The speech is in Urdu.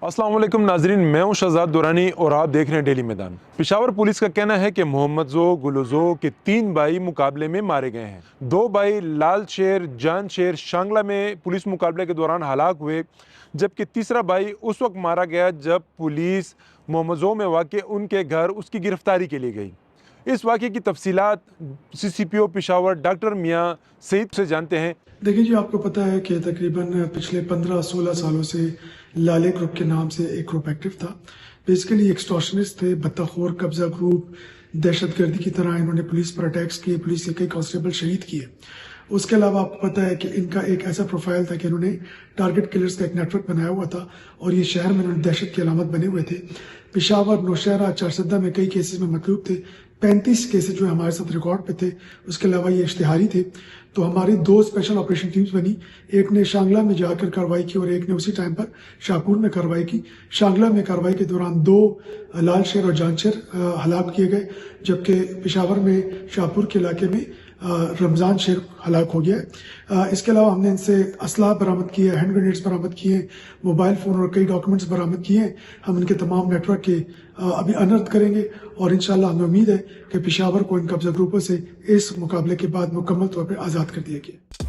السلام علیکم ناظرین، میں ہوں شہزاد دورانی اور آپ دیکھ رہے ہیں ڈیلی میدان۔ پشاور پولیس کا کہنا ہے کہ محمد زو گلوزو کے 3 بھائی مقابلے میں مارے گئے ہیں۔ 2 بھائی لال شیر جان شیر شانگلہ میں پولیس مقابلے کے دوران ہلاک ہوئے، جبکہ تیسرا بھائی اس وقت مارا گیا جب پولیس محمد زو میں واقع ان کے گھر اس کی گرفتاری کے لیے گئی۔ اس واقعے کی تفصیلات CCPO پشاور ڈاکٹر میاں سعید سے جانتے ہیں۔ دیکھیں جی، آپ کو پتہ ہے کہ تقریباً پچھلے 15-16 سالوں سے لالے گروپ کے نام سے ایک گروپ ایکٹیو تھا۔ بیسیکلی ایکسٹارشنسٹ تھے، بطہ خور قبضہ گروپ، دہشت گردی کی طرح انہوں نے پولیس پر اٹیکس کیے، پولیس کے کئی کانسٹیبل شہید کیے۔ اس کے علاوہ آپ کو پتہ ہے کہ ان کا ایک ایسا پروفائل تھا کہ انہوں نے ٹارگٹ کلرز کا ایک نیٹ ورک بنایا ہوا تھا اور یہ شہر میں انہوں نے دہشت کی علامت بنے ہوئے تھے۔ پشاور، نوشہرہ، چارسدہ میں کئی کیسز میں مطلوب تھے۔ 35 کیسز جو ہمارے ساتھ ریکارڈ پہ تھے، اس کے علاوہ یہ اشتہاری تھے۔ تو ہماری 2 اسپیشل آپریشن ٹیمز بنی، ایک نے شانگلہ میں جا کر کارروائی کی اور ایک نے اسی ٹائم پر شاہپور میں کارروائی کی۔ شانگلہ میں کارروائی کے دوران 2 لال شیر اور جان شیر ہلاک کیے گئے، جبکہ پشاور میں شاہپور کے علاقے میں رمضان شیر ہلاک ہو گیا ہے۔ اس کے علاوہ ہم نے ان سے اسلحہ برآمد کیے، ہینڈ گرینیڈز برآمد کیے، موبائل فون اور کئی ڈاکومنٹس برآمد کیے ہیں۔ ہم ان کے تمام نیٹ ورک کے ابھی انرتھ کریں گے اور انشاءاللہ ہمیں امید ہے کہ پشاور کو ان قبضہ گروپوں سے اس مقابلے کے بعد مکمل طور پر آزاد کر دیا گیا۔